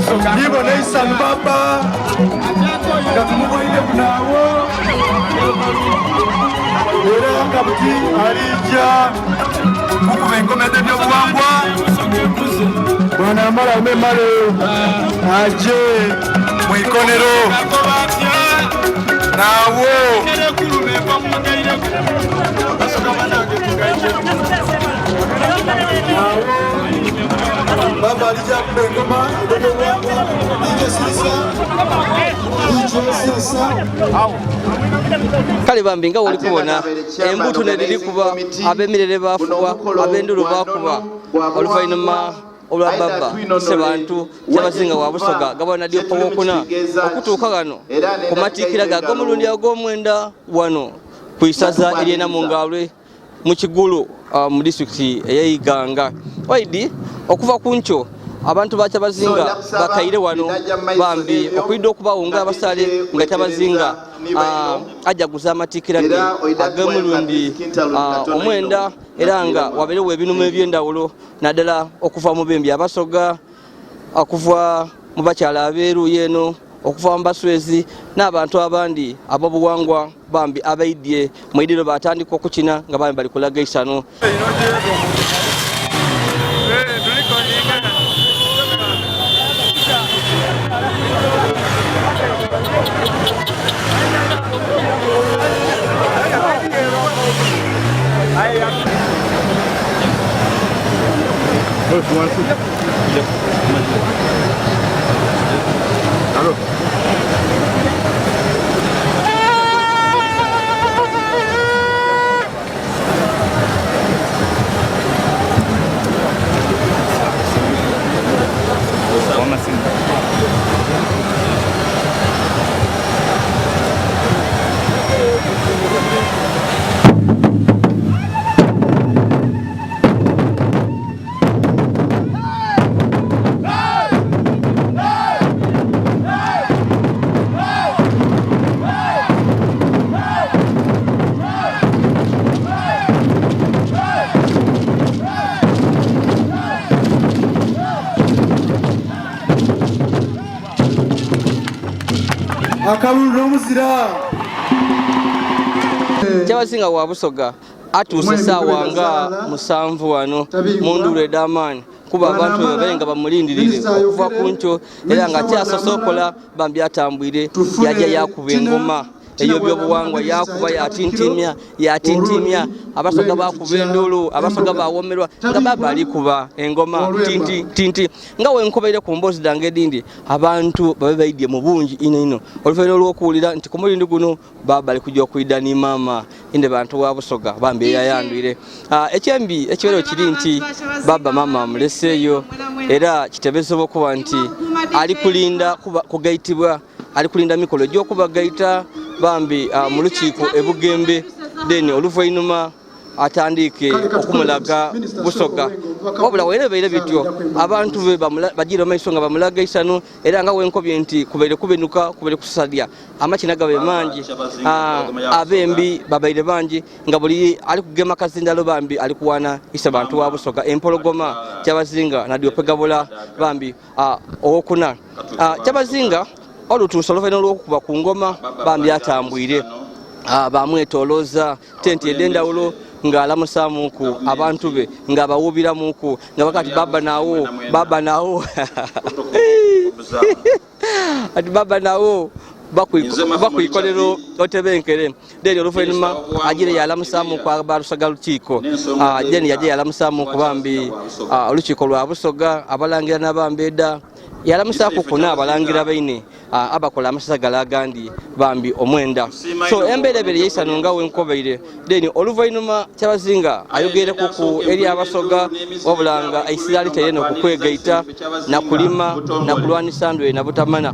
Nibo Neisa Mbaba Gatumubuhinde Bunawo Era Kabuti Arija Mukubengomede Byobuwangwa Bwana Amala Omemale Aje Mwikonero Nawo Baba alija kubengoma Byobuwangwa Kale bambi nga oli kubona embuto ne liri kuba abemirere bafuwa abendulu bakuba oluvannyuma olwa baba Ssebantu Kyabazinga wa Busoga Gabula Nadiope wokuna okutuuka gano ku matikira ga g'omulundi ogw'omwenda wano ku isaza ery'e Namungalwe mu Kigulu mu disitulikiti ey'Iganga. Waidi okuva ku nkyo abantu ba Kyabazinga bakayire wano bambi okuyidde okubawunga abasale nga Kyabazinga ajaguza amatikira ge ag'omulundi omwenda era nga wabeerewo ebinuma eby'endawulo naddala okuva mu bembi abasoga okuva mu bakyala abeeru yeeno okuva mu baswezi n'abantu abandi ab'obuwangwa bambi abaidye mu idiro batandika okukina nga bambi bali kulaga isano. Allô. Kyabazinga wa Busoga atuuse essaawa nga 7 wano mu nduulu ed'amaanyi kuba abantu bebenga bamulindirire okuva ku nkyo era nga kyasosokola bambi atambwire yajja yakuba engoma eyo byobuwangwa yakuba yatintimya abasoga bakuba endulu abasoga bawomerwa nga baba alikuba engoma tinti nga wenkobaire ku mboozi dange edindi abantu babe baidye mu bungi ino oluvannyuma olw'okuwulira nti ku mulindi guno baba ali kujja okuyidda ni maama Inebantu wa Busoga bambi eyayandwire ekyembi ekibeerero kiri nti baba maama amuleseeyo era kiteeberezebwa okuba nti ali kulinda kugaitibwa ali kulinda mikolo gy'okubagaita bambi mu lukiiko e Bugembe then oluvannyuma atandike okumulaga Busoga wabula weerebeere bityo abantu be bagira amaiso nga bamulaga isano era nga wenkobye nti kubeere kubenuka kubeere kusadya amakina gabe mangi abembi babaire bangi nga buli ali kugema kazindalo bambi ali kuwana Isebantu wa Busoga empologoma Kyabazinga Nadiope Gabula bambi owokuna Kyabazinga olutuusa oluvannyuma olw'okukuba ku ngoma bambi atambwire bamwetolooza tenti ed'endawulo ng'alamusaamuku abantu be ng'abawubiramuku nga bakati baba nawo ati baba nawo bakwikolero otebenkere deni oluvannyuma agire yalamusaamuku abalusoga lukiiko deni yaje yalamusaamuku bambi olukiiko lwa Busoga abalangira n'abambi edda yalamusaako kuna abalangira baine abakola amasagala agandi bambi omwenda so emberebere yeisano nga wenkobaire then oluvannyuma Kyabazinga ayogereko ku eri abasoga wabulanga aisiraali tereno okukwegaita na kulima na kulwanisa ndwe na butamana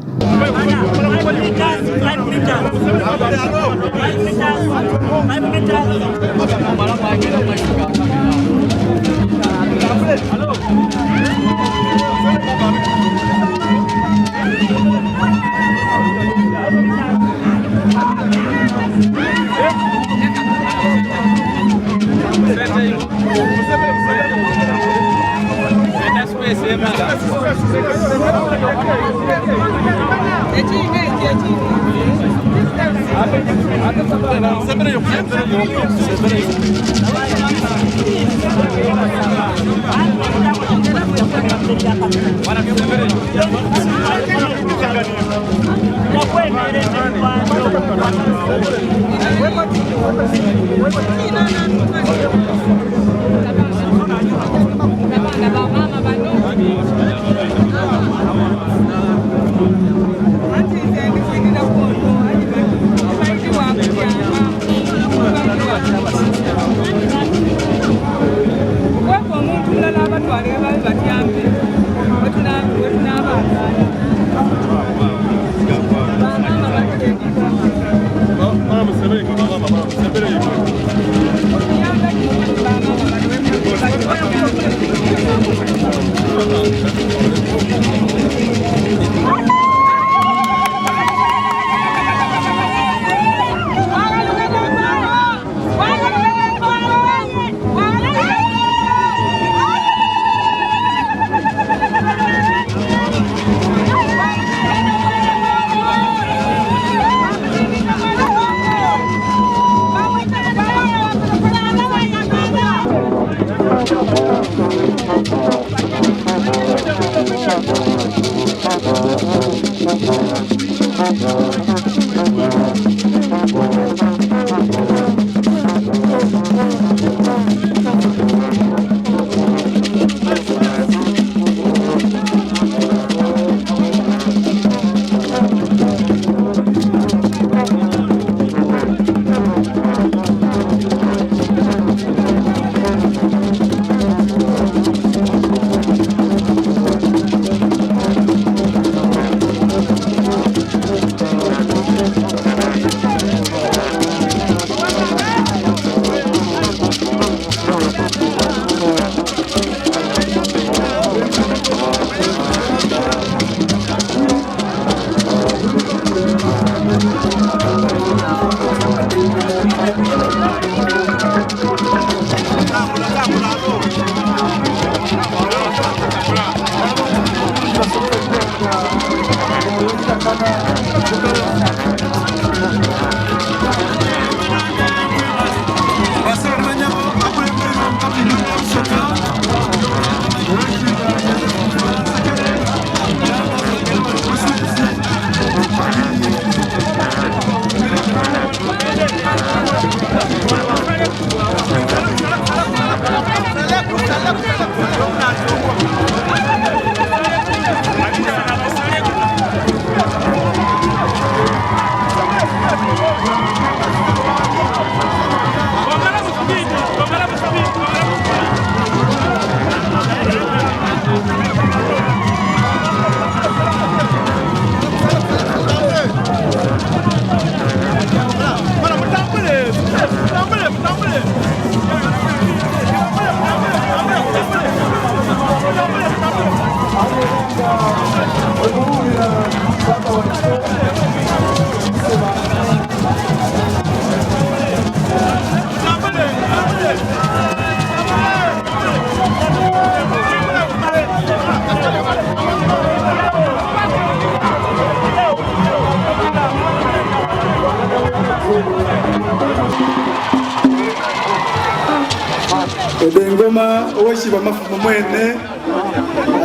Edengoma oweshiba mafumo mwene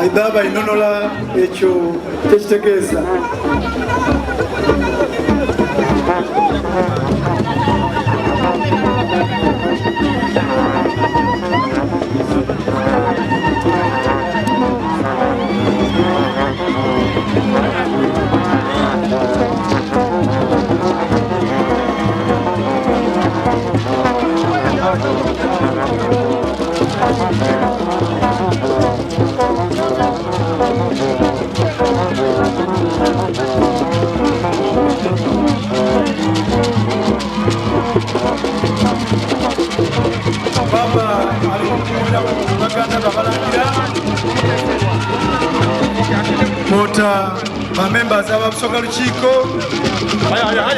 aidaba inonola ekyo tekitegeeza Mota members ababusoga lukiiko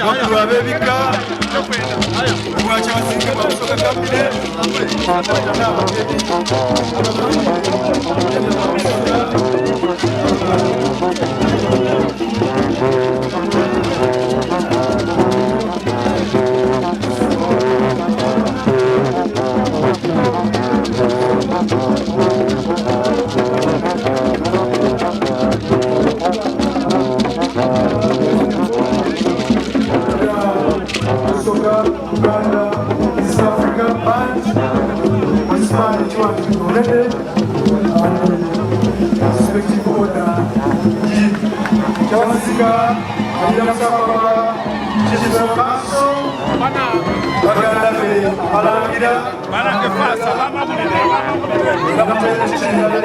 bakulu ab'ebika Kyabazinga babusoga kabine Bika, Ayuda Musafara, Jesus Maso, Baganda Fe, Alangira, Banake Fasa, Lama Mulide, Lama Mulide,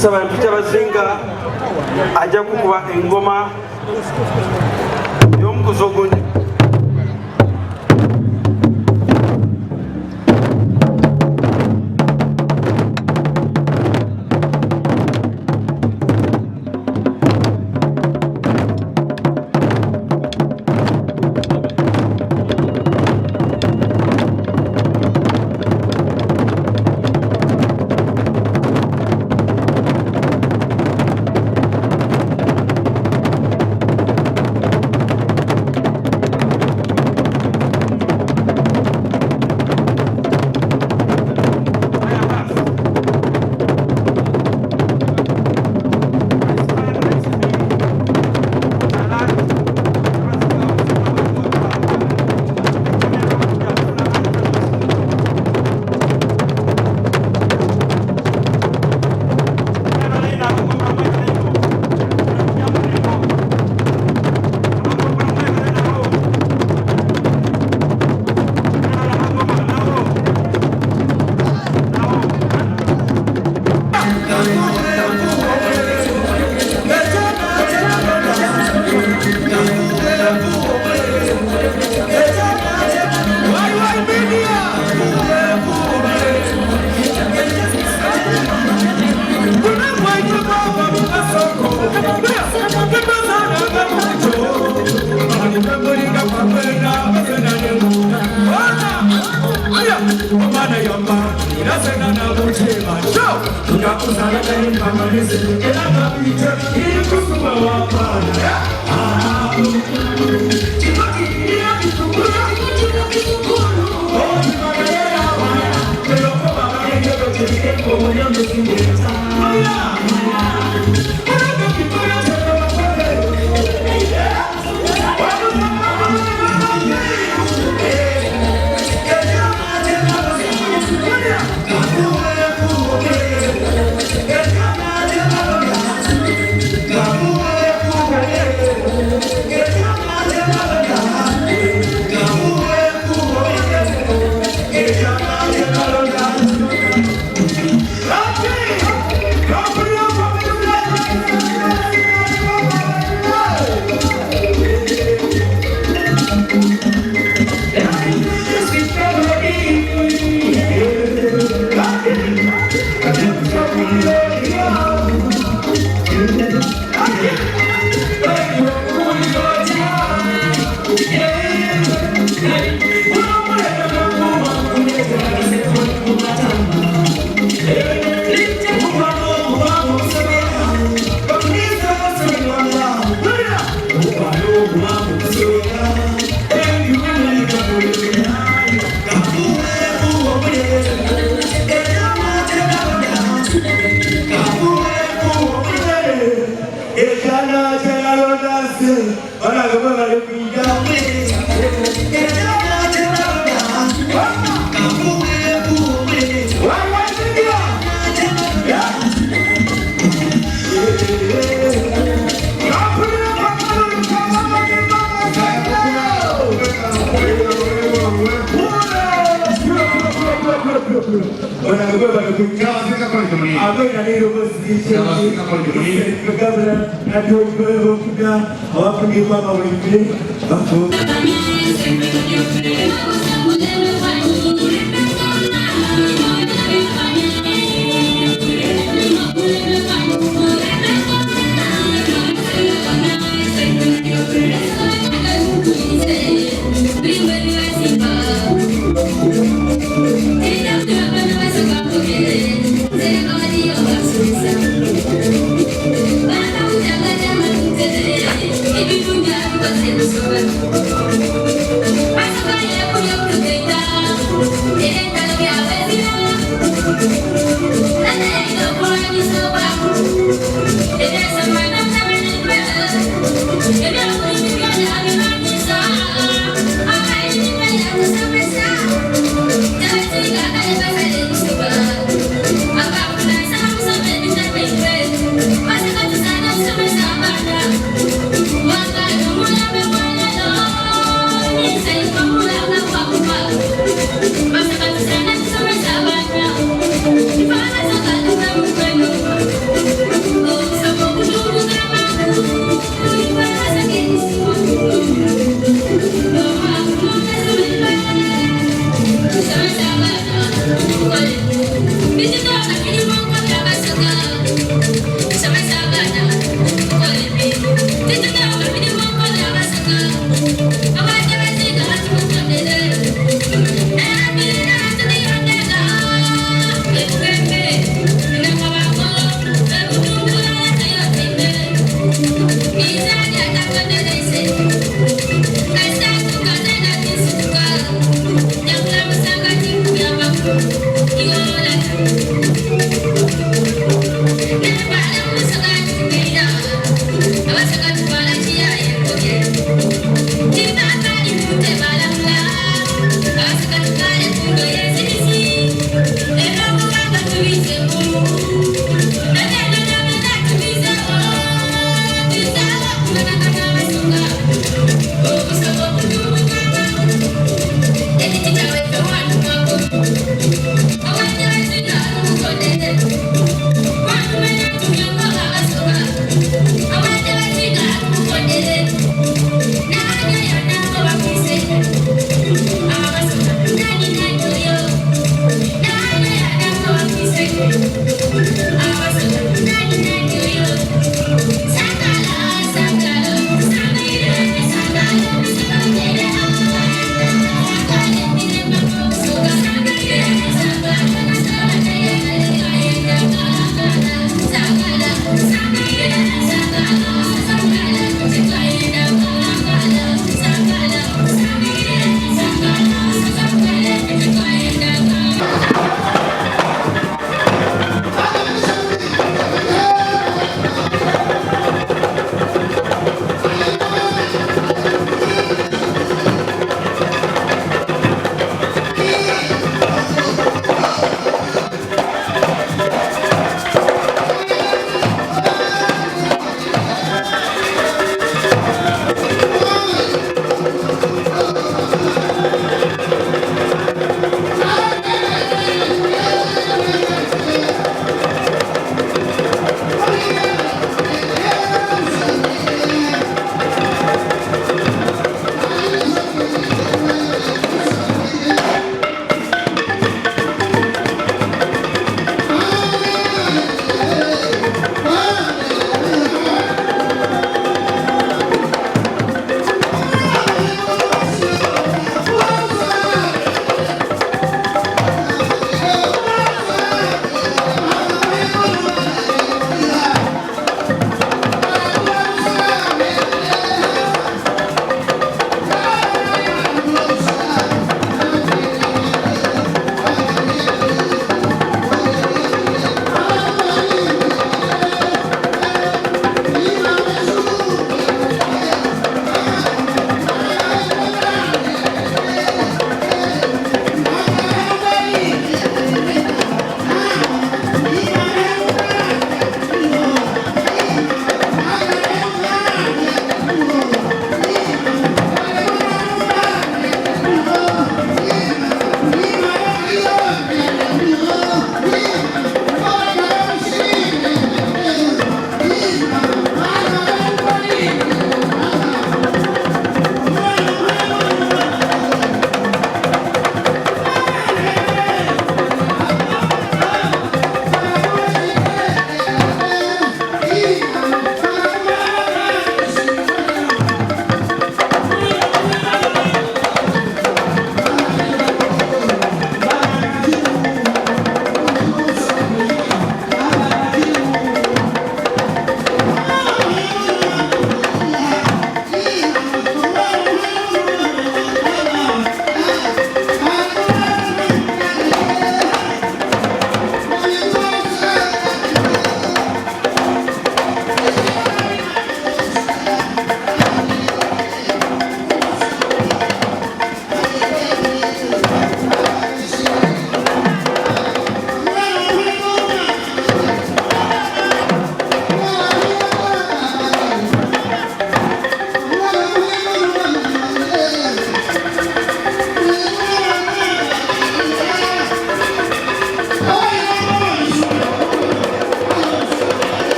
Inebantu Jovia ajja kukuba engoma y'omukuzo gundi. Gabula Nadiope awapungirwa amawulire bafu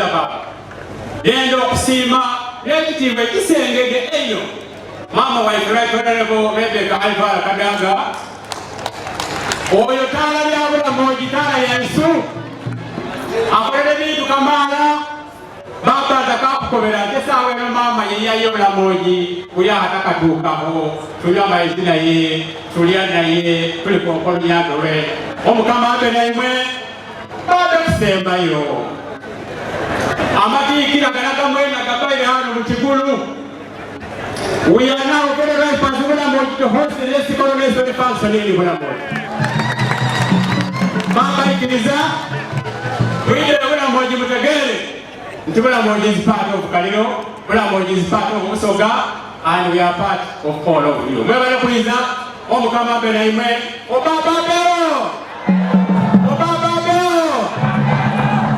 Tereza baba yenda okusiima n'ekitiibwa ekisengedde ennyo maama waife Right Honorable Rebecca Alvara Kadanga oyo taala lya Bulamoji taala yensu akolera ebintu kamaala baba atakakukobera ate saawa eno maama yeyaye Bulamoji kulya atakatuukaho tulya amaizi naye tulya naye tuli ku nkolo lyandolwe omukama abe naimwe baba kusembayo Amatikira ganagamwena gabaire hano mu kigulu. We are now very well possible to host the next coronation function in Bulamoji. Mama ikiriza twide Bulamoji mutegere nti Bulamoji is part of Kaliro, Bulamoji is part of Busoga, and we are part of all of you. Mwebale kuliza omukama abe naimwe obaba bero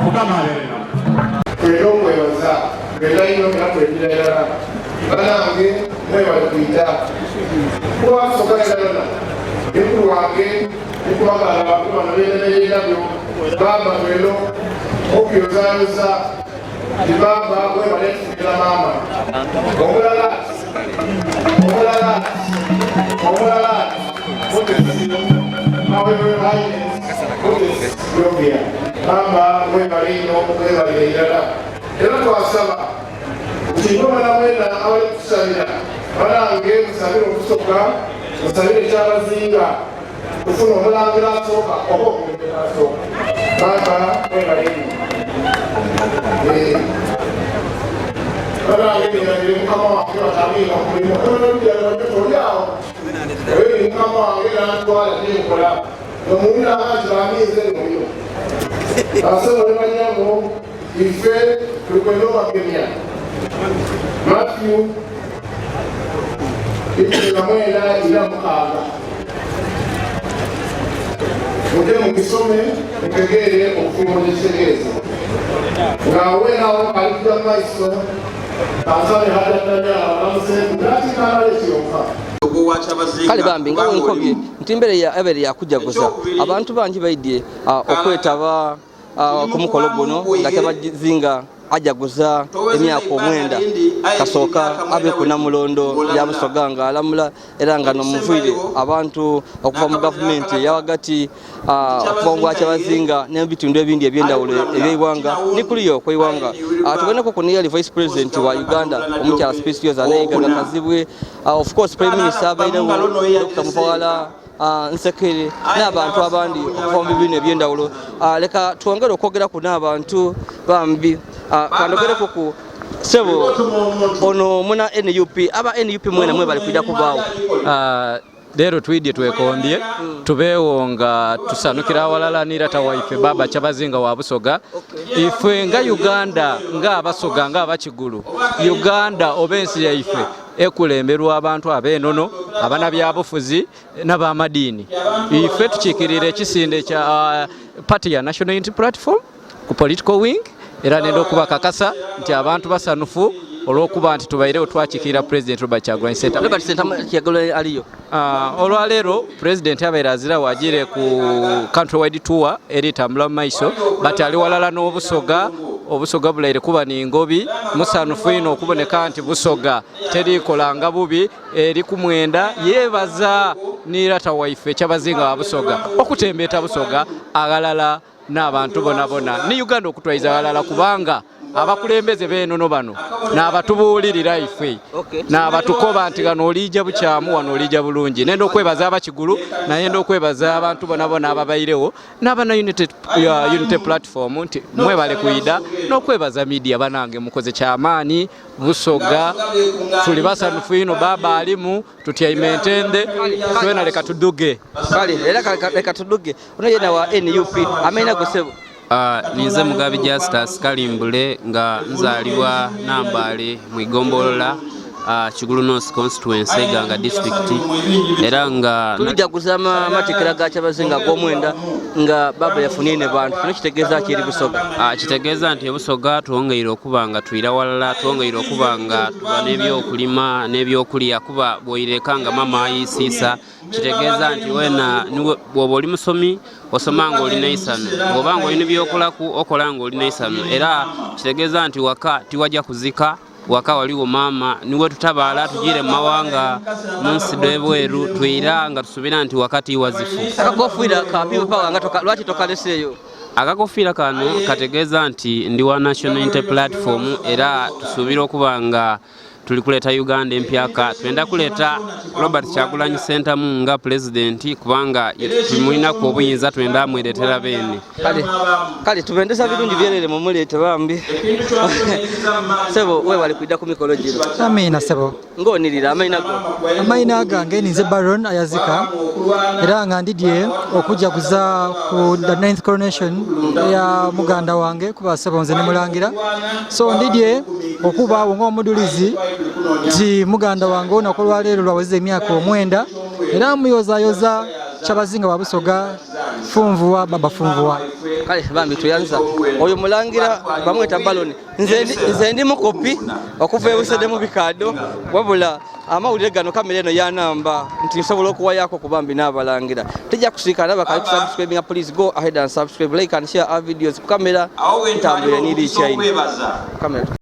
mukama abe Pero mwebaza, bela ino nakwendera banange mwebale kuita kuba sokalala ekulu wange ekubagala bakubana byenabyo baba mwelo okyozayoza ibaba mwebale kugira mama omulala Jovia mama mwebale ino mwebale irala era twasaba kino banamwena abali kusabira banange musabire okusoka musabire ekyabazinga kufuna omulangira asooka oba okulembera asooka baba mwebale ino banange nirabire mukama wange batamwinga ku mulimu olyawo ebiri mukama wange nantwala nenkola omuwira abanti baminze nemuliro asebo ne banyango ife tulikwenda obakemya Matthew mwenda ila mukaaga muje mukisome mutegere okufunga ekitegeeza ngawe nawo alikuja maiso asale hadatanya abamusengu natikala lekiyonka kale bambi nga wenkobye nti mbere yakujaguza abantu bangi baidye okwetaba ku mukolo guno nga Kyabazinga ajaguza emyaka 9 kasooka abe ku Namulondo ya Busoga nga alamula era nga nomuviire abantu okuva mu gavumenti yawagati okuva mu Kyabazinga n'ebitundu ebindi ebyendawulo ebyeiwanga ni kuliyo kweiwanga tugendeko ku nearly vice president wa Uganda omukyala Specious Anayiga Kazibwe of course prime minister abairewo Dr. Mufawala nsekere n'abantu abandi okuva mu bibiina ebyendawulo leka twongere okwogera ku n'abantu bambi kandogereko ku sebo ono muna NUP aba NUP mwena mwe bali kuja kubaawo Lero twidye twekombye tubeewo nga tusanukira awalala nirata waife baba Kyabazinga wa Busoga ife nga Uganda nga Abasoga nga Abakigulu Uganda obensi yaife ekulemberwa abantu abenono abana byabufuzi n'abamadiini ife tukikirira ekisinde kya party ya National Unity Platform ku political wing era nendo kubakakasa nti abantu basanufu olwokuba nti tubairewo twakikira President Robert Kyagulanyi Ssentamu aliyo olwaleero President abaire azira wagire ku countrywide tour eritambula mu maiso bati ali walala n'Obusoga Obusoga bulaire kuba ningobi musanufu ino okuboneka nti Busoga terikolanga bubi eri ku mwenda yebaza nirata waife Kyabazinga wa Busoga okutembeeta Busoga agalala n'abantu bonabona ni Uganda okutwayiza agalala kubanga abakulembeze benono bano n'abatubuulirira ife n'abatukoba nti gano olija bukyamu wano olija bulungi nendo okwebaza Abakigulu naye ndo okwebaza abantu bonabona ababairewo n'abana unity platform nti mwebale kuyida n'okwebaza media banange mukoze kyamaani Busoga tuli basanufu ino baba alimu tutyayimentende twena leka tuduge kale era leka tuduge ono yena wa NUP amena gusebo Nize Mugabi Justus Kalimbule nga nzalibwa Nambale mu Igombolola Kigulu North Constituency Ganga District era nga tujja kusama Amatikira ga Kyabazinga ag'omwenda nga baba yafunye Inebantu kino kitegeeza ki eri Busoga? Kitegeeza nti Busoga twongeire okuba nga tuyira walala, twongeire okuba nga tuba n'ebyokulima n'ebyokulya kuba bw'oyireka nga mama ayisiisa. Kitegeeza nti wena bw'oba oli musomi osoma nga olina isano, bw'oba nga olina ebyokolako okola nga olina isano. Era kitegeeza nti waka tiwajja kuzika, waka waliwo mama niwe tutabaala tugire mu mawanga munsi d'ebweru tuyira nga tusuubira nti wakati wazifu. Akakofiira ka people power nga lwaki tokaleseeyo? Akakofiira kano kategeeza nti ndi wa National Unity Platform era tusuubira okuba nga tuli kuleta Uganda empyaka, twenda kuleta Robert Kyagulanyi Ssentamu nga president kubanga tumulinaku obuyinza twenda amweretera bene. Kale tubendesa birungi byerere mu muleete bambi. Sebo we wali kuidda ku mikolo gino. Amina sebo. Ng'onirira amayina gange ninze Baron Ayazika era nga ndidye okujja kuza ku the 9th coronation ya muganda wange kuba sebo nze ne mulangira. So ndidye okuba ng'omudulizi ti muganda wange onakolwa leero lwaweze emyaka 9 era muyozayoza Kyabazinga wa Busoga funvuwa baba funvuwa. Kale bambi tuyanza oyo mulangira bamweta Baloni nze ndi mukopi okuva ebusede mu bikado wabula amawulire gano kamera eno ya namba nti nsobola okuwa yako ku bambi n'abalangira tujja kusiikana bakali kusubscribing. Please go ahead and subscribe, like and share our videos. Kamera ntambule niri chaini kamera.